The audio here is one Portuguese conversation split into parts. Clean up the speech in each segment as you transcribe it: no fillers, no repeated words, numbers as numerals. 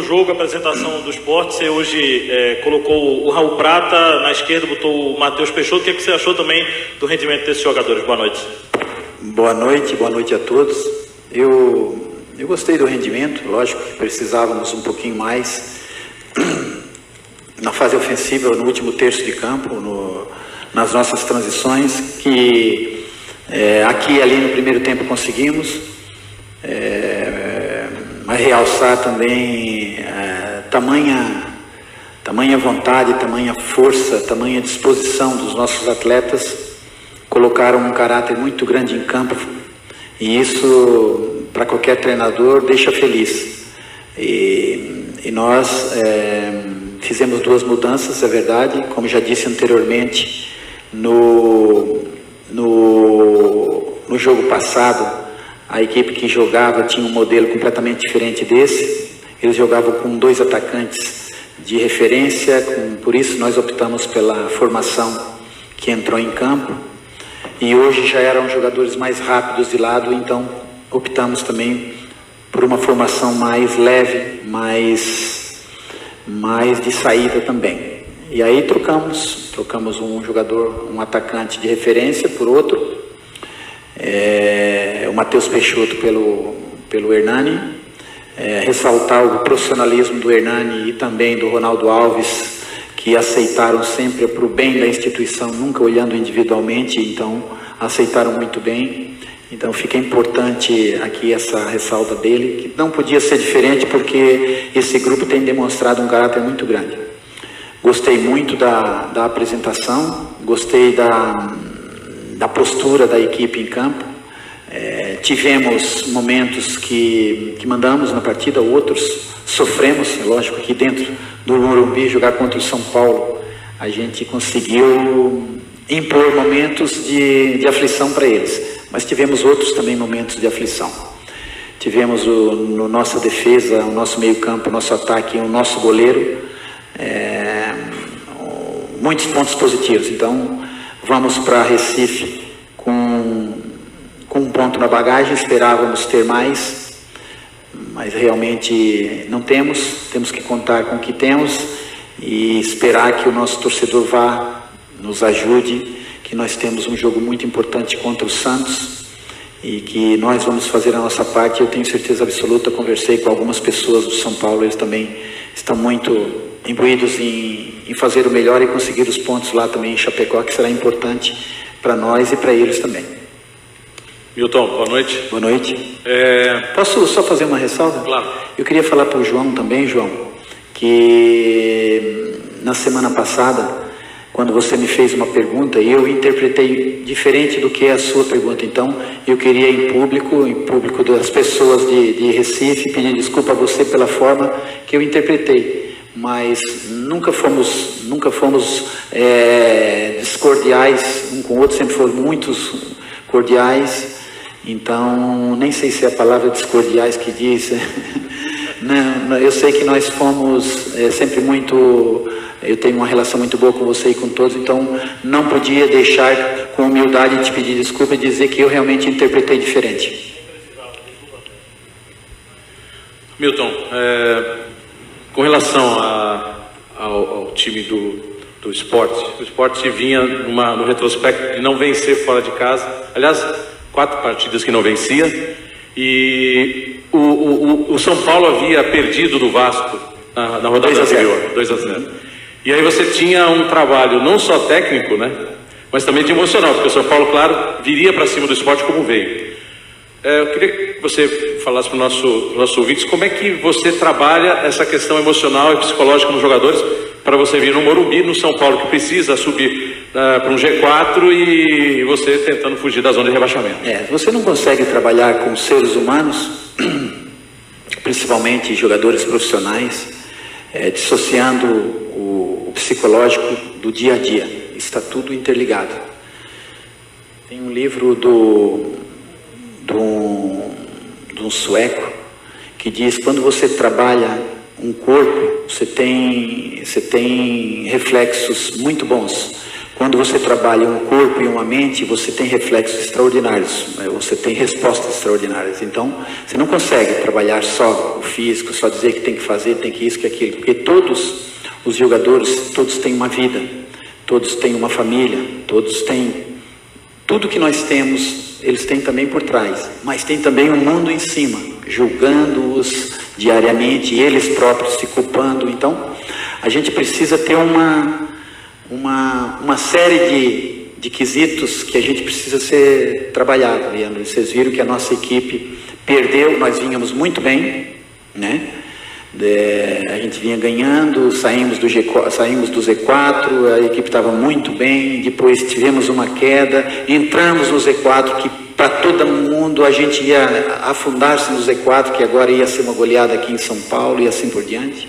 jogo, a apresentação do Sport, você hoje colocou o Raul Prata na esquerda, botou o Matheus Peixoto. O que você achou também do rendimento desses jogadores? Boa noite. Boa noite a todos. Eu gostei do rendimento, lógico que precisávamos um pouquinho mais na fase ofensiva, no último terço de campo, nas nossas transições, que aqui e ali no primeiro tempo conseguimos, mas realçar também tamanha vontade, tamanha força, tamanha disposição dos nossos atletas. Colocaram um caráter muito grande em campo, e isso para qualquer treinador deixa feliz. E nós fizemos 2 mudanças, é verdade, como já disse anteriormente, no jogo passado a equipe que jogava tinha um modelo completamente diferente desse. Eles jogavam com 2 atacantes de referência, por isso nós optamos pela formação que entrou em campo. E hoje já eram jogadores mais rápidos de lado, então optamos também por uma formação mais leve, mais de saída também. E aí trocamos um jogador, um atacante de referência por outro, o Matheus Peixoto pelo Hernani, ressaltar o profissionalismo do Hernani e também do Ronaldo Alves, que aceitaram sempre para o bem da instituição, nunca olhando individualmente, então aceitaram muito bem. Então fica importante aqui essa ressalva dele, que não podia ser diferente porque esse grupo tem demonstrado um caráter muito grande. Gostei muito da apresentação, gostei da postura da equipe em campo. Tivemos momentos que mandamos na partida, outros sofremos, lógico, aqui dentro do Morumbi, jogar contra o São Paulo. A gente conseguiu impor momentos de aflição para eles, mas tivemos outros também momentos de aflição. Tivemos no nossa defesa, o nosso meio campo, o nosso ataque, o nosso goleiro, muitos pontos positivos. Então vamos para Recife com um ponto na bagagem. Esperávamos ter mais, mas realmente não temos que contar com o que temos e esperar que o nosso torcedor nos ajude, que nós temos um jogo muito importante contra o Santos e que nós vamos fazer a nossa parte. Eu tenho certeza absoluta, conversei com algumas pessoas do São Paulo, eles também estão muito imbuídos em fazer o melhor e conseguir os pontos lá também em Chapecó, que será importante para nós e para eles também. Milton, boa noite. Boa noite. Posso só fazer uma ressalva? Claro. Eu queria falar para o João também, João, que na semana passada, quando você me fez uma pergunta, eu interpretei diferente do que é a sua pergunta. Então, eu queria em público das pessoas de Recife, pedir desculpa a você pela forma que eu interpretei. Mas nunca fomos descordiais um com o outro, sempre foram muitos cordiais. Então, nem sei se é a palavra descordiais que diz. Não, eu sei que nós fomos sempre muito... Eu tenho uma relação muito boa com você e com todos, então não podia deixar com humildade te pedir desculpa e dizer que eu realmente interpretei diferente. Milton, com relação ao time do Sport, o Sport vinha no retrospecto de não vencer fora de casa. Aliás, 4 partidas que não vencia, e o São Paulo havia perdido do Vasco na rodada anterior, 2-0. E aí você tinha um trabalho não só técnico, né, mas também de emocional, porque o São Paulo, claro, viria para cima do Sport como veio. Eu queria que você falasse para o nosso ouvintes como é que você trabalha essa questão emocional e psicológica nos jogadores para você vir no Morumbi, no São Paulo, que precisa subir para um G4 e você tentando fugir da zona de rebaixamento. Você não consegue trabalhar com seres humanos, principalmente jogadores profissionais, dissociando o psicológico do dia a dia. Está tudo interligado. Tem um livro de um sueco que diz: quando você trabalha um corpo, você tem reflexos muito bons. Quando você trabalha um corpo e uma mente, você tem reflexos extraordinários, você tem respostas extraordinárias. Então, você não consegue trabalhar só o físico, só dizer que tem que fazer, tem que isso, que aquilo, porque todos os jogadores, todos têm uma vida, todos têm uma família, todos têm tudo que nós temos, eles têm também por trás, mas tem também um mundo em cima, julgando-os diariamente, eles próprios se culpando. Então, a gente precisa ter uma série de quesitos que a gente precisa ser trabalhado, Leandro. Vocês viram que a nossa equipe perdeu, nós vínhamos muito bem, né? A gente vinha ganhando, saímos do Z4, a equipe estava muito bem, depois tivemos uma queda, entramos no Z4, que para todo mundo a gente ia afundar-se no Z4, que agora ia ser uma goleada aqui em São Paulo e assim por diante.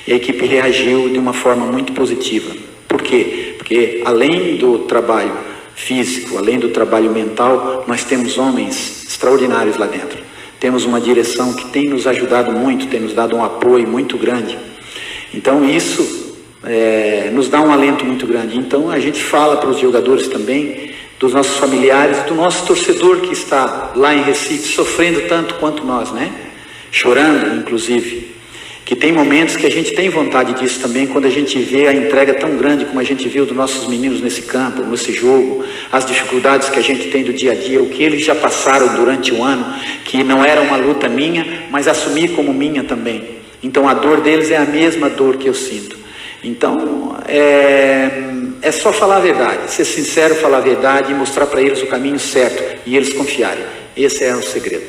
E a equipe reagiu de uma forma muito positiva. Por quê? Porque além do trabalho físico, além do trabalho mental, nós temos homens extraordinários lá dentro. Temos uma direção que tem nos ajudado muito, tem nos dado um apoio muito grande. Então isso nos dá um alento muito grande. Então a gente fala para os jogadores também, dos nossos familiares, do nosso torcedor que está lá em Recife, sofrendo tanto quanto nós, né? Chorando, inclusive. Que tem momentos que a gente tem vontade disso também, quando a gente vê a entrega tão grande como a gente viu dos nossos meninos nesse campo, nesse jogo, as dificuldades que a gente tem do dia a dia, o que eles já passaram durante o ano, que não era uma luta minha, mas assumi como minha também. Então a dor deles é a mesma dor que eu sinto. Então é só falar a verdade, ser sincero, falar a verdade e mostrar para eles o caminho certo e eles confiarem. Esse é o segredo.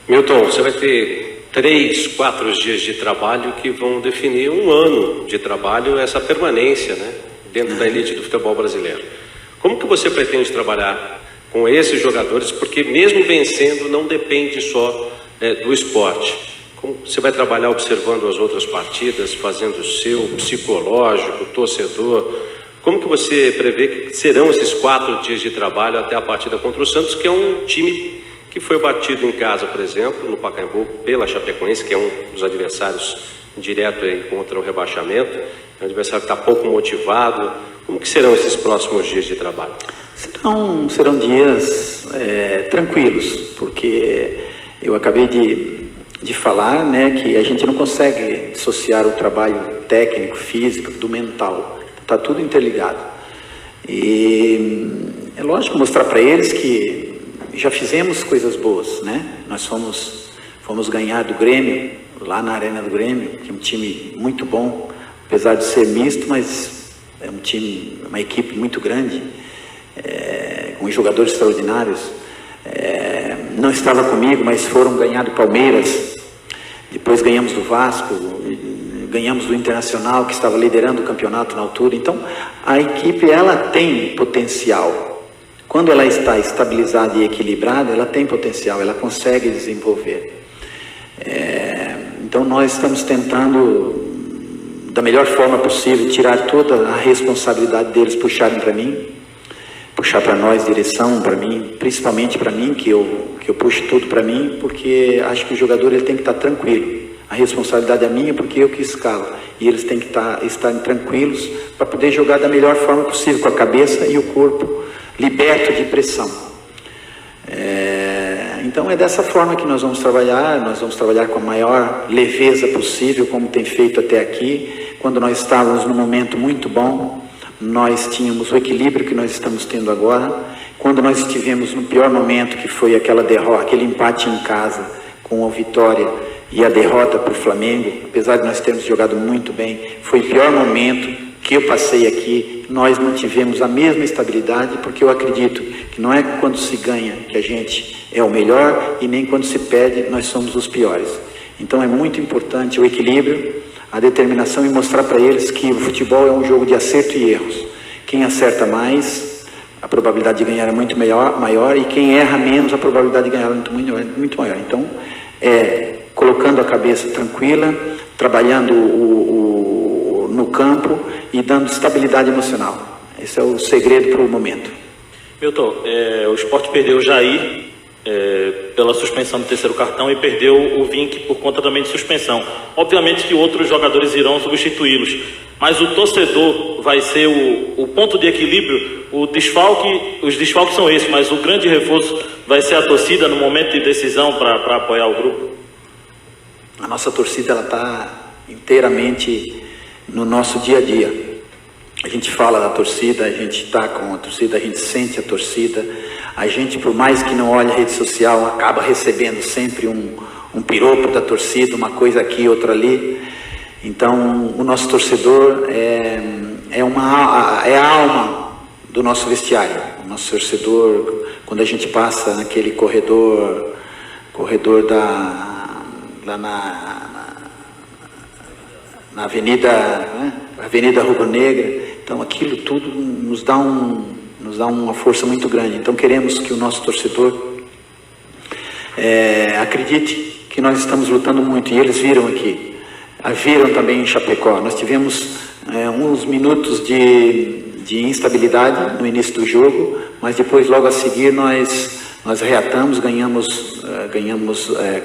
Milton, você vai ter 3, 4 dias de trabalho que vão definir um ano de trabalho, essa permanência, né, dentro da elite do futebol brasileiro. Como que você pretende trabalhar com esses jogadores? Porque mesmo vencendo não depende só do esporte. Como você vai trabalhar observando as outras partidas, fazendo o seu psicológico, torcedor? Como que você prevê que serão esses 4 dias de trabalho até a partida contra o Santos, que é um time que foi batido em casa, por exemplo, no Pacaembu, pela Chapecoense, que é um dos adversários direto aí contra o rebaixamento, é um adversário que está pouco motivado. Como que serão esses próximos dias de trabalho? Serão dias tranquilos, porque eu acabei de falar, né, que a gente não consegue dissociar o trabalho técnico, físico, do mental. Está tudo interligado. E é lógico mostrar para eles que já fizemos coisas boas, né? Nós fomos ganhar do Grêmio, lá na Arena do Grêmio, que é um time muito bom, apesar de ser misto, mas é um time, uma equipe muito grande, com jogadores extraordinários. Não estava comigo, mas foram ganhar do Palmeiras, depois ganhamos do Vasco, ganhamos do Internacional, que estava liderando o campeonato na altura. Então, a equipe, ela tem potencial. Quando ela está estabilizada e equilibrada, ela tem potencial, ela consegue desenvolver. Então nós estamos tentando, da melhor forma possível, tirar toda a responsabilidade deles, puxarem para mim, puxar para nós, direção para mim, principalmente para mim, que eu puxo tudo para mim, porque acho que o jogador ele tem que estar tranquilo. A responsabilidade é minha porque eu que escalo, e eles têm que estarem tranquilos para poder jogar da melhor forma possível, com a cabeça e o corpo liberto de pressão. Então é dessa forma que nós vamos trabalhar com a maior leveza possível, como tem feito até aqui. Quando nós estávamos num momento muito bom, nós tínhamos o equilíbrio que nós estamos tendo agora. Quando nós estivemos no pior momento, que foi aquela derrota, aquele empate em casa com a Vitória e a derrota para o Flamengo, apesar de nós termos jogado muito bem, foi o pior momento que eu passei aqui. Nós não tivemos a mesma estabilidade, porque eu acredito que não é quando se ganha que a gente é o melhor, e nem quando se perde nós somos os piores. Então é muito importante o equilíbrio, a determinação, e mostrar para eles que o futebol é um jogo de acerto e erros. Quem acerta mais, a probabilidade de ganhar é muito maior, e quem erra menos, a probabilidade de ganhar é muito maior. Então colocando a cabeça tranquila, trabalhando no campo e dando estabilidade emocional. Esse é o segredo para o momento. Milton, o Sport perdeu o Jair pela suspensão do terceiro cartão e perdeu o Vink por conta também de suspensão. Obviamente que outros jogadores irão substituí-los. mas o torcedor vai ser o ponto de equilíbrio. Os desfalques são esses, mas o grande reforço vai ser a torcida no momento de decisão para apoiar o grupo? A nossa torcida está inteiramente no nosso dia a dia. A gente fala da torcida, a gente está com a torcida, a gente sente a torcida. A gente, por mais que não olhe a rede social, acaba recebendo sempre um piropo da torcida, uma coisa aqui, outra ali. Então, o nosso torcedor é a alma do nosso vestiário. O nosso torcedor, quando a gente passa naquele corredor lá na Avenida, né? Avenida Rubro-Negra. Então, aquilo tudo nos dá uma força muito grande. Então, queremos que o nosso torcedor acredite que nós estamos lutando muito, e eles viram aqui. Viram também em Chapecó. Nós tivemos uns minutos de instabilidade no início do jogo, mas depois, logo a seguir, nós reatamos, ganhamos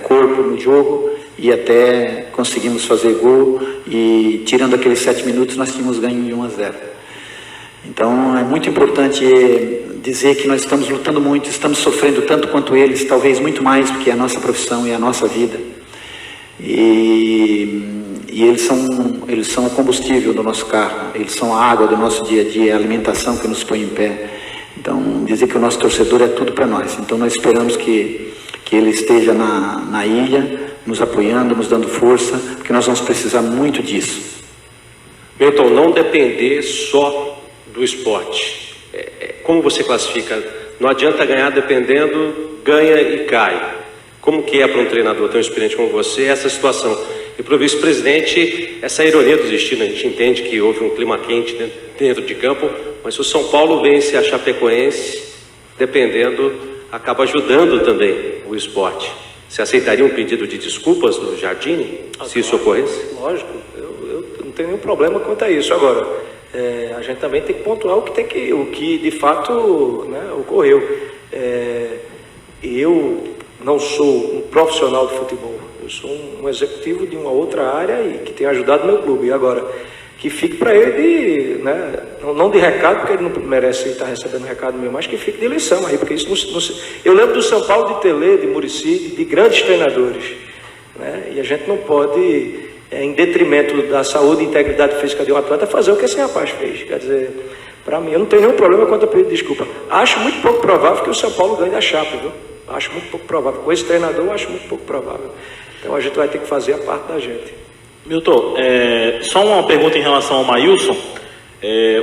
corpo no jogo e até conseguimos fazer gol, e tirando aqueles 7 minutos nós tínhamos ganho de 1-0. Então é muito importante dizer que nós estamos lutando muito, estamos sofrendo tanto quanto eles, talvez muito mais, porque é a nossa profissão e a nossa vida. E eles são o combustível do nosso carro, eles são a água do nosso dia a dia, a alimentação que nos põe em pé. Então, dizer que o nosso torcedor é tudo para nós. Então, nós esperamos que ele esteja na ilha, nos apoiando, nos dando força, porque nós vamos precisar muito disso. Milton, não depender só do esporte. Como você classifica? Não adianta ganhar dependendo, ganha e cai. Como que é para um treinador tão experiente como você essa situação? E para o vice-presidente, essa ironia do destino, a gente entende que houve um clima quente dentro de campo, mas se o São Paulo vence a Chapecoense, dependendo, acaba ajudando também o esporte. Você aceitaria um pedido de desculpas do Jardine, se isso ocorresse? Lógico, eu não tenho nenhum problema quanto a isso. Agora, a gente também tem que pontuar o que de fato, né, ocorreu. Eu não sou um profissional de futebol, eu sou um executivo de uma outra área e que tem ajudado meu clube. E agora, que fique para ele, né, não de recado, porque ele não merece estar recebendo recado meu, mas que fique de lição aí, porque isso não. Eu lembro do São Paulo de Telê, de Muricy, de grandes treinadores, né, e a gente não pode, em detrimento da saúde e integridade física de um atleta, fazer o que esse rapaz fez. Quer dizer, para mim, eu não tenho nenhum problema quanto a pedir desculpa. Acho muito pouco provável que o São Paulo ganhe a chapa, viu? Acho muito pouco provável. Com esse treinador, eu acho muito pouco provável. Então a gente vai ter que fazer a parte da gente. Milton, só uma pergunta em relação ao Maílson.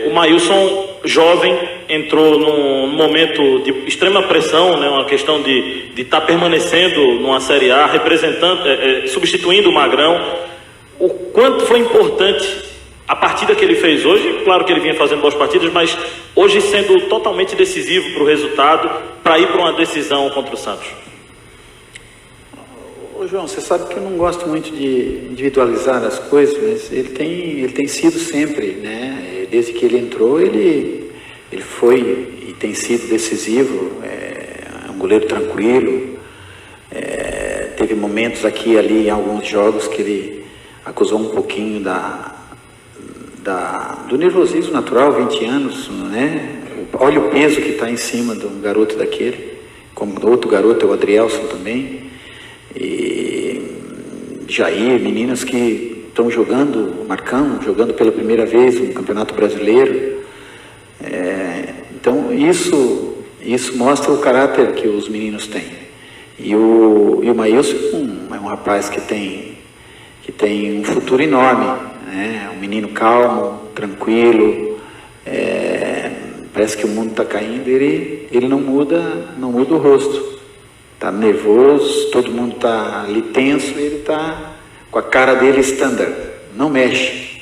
O Maílson, jovem, entrou num momento de extrema pressão, né, uma questão de estar permanecendo numa Série A, representando, substituindo o Magrão. O quanto foi importante a partida que ele fez hoje? Claro que ele vinha fazendo boas partidas, mas hoje sendo totalmente decisivo para o resultado, para ir para uma decisão contra o Santos. Ô João, você sabe que eu não gosto muito de individualizar as coisas, mas ele tem sido sempre, né? Desde que ele entrou, ele foi e tem sido decisivo, é um goleiro tranquilo, teve momentos aqui e ali em alguns jogos que ele acusou um pouquinho do nervosismo natural, 20 anos, né? Olha o peso que está em cima de um garoto daquele, como outro garoto é o Adrielson também. E Jair, meninas que estão jogando, Marcão, jogando pela primeira vez no Campeonato Brasileiro. Então isso mostra o caráter que os meninos têm. E o Maílson é um rapaz que tem um futuro enorme, né? Um menino calmo, tranquilo, parece que o mundo está caindo, ele não muda o rosto. Está nervoso, todo mundo está ali tenso, ele está com a cara dele standard, não mexe.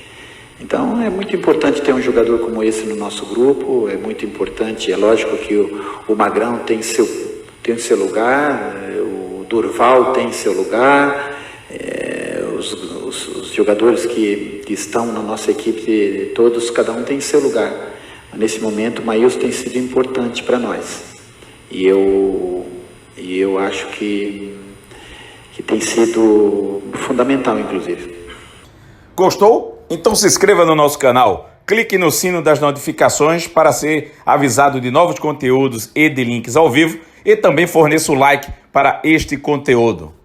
Então é muito importante ter um jogador como esse no nosso grupo, é muito importante, é lógico que o Magrão tem seu lugar, o Durval tem seu lugar, os jogadores que estão na nossa equipe, todos, cada um tem seu lugar. Mas nesse momento o Maílson tem sido importante para nós. E eu acho que tem sido fundamental, inclusive. Gostou? Então se inscreva no nosso canal, clique no sino das notificações para ser avisado de novos conteúdos e de links ao vivo e também forneça o like para este conteúdo.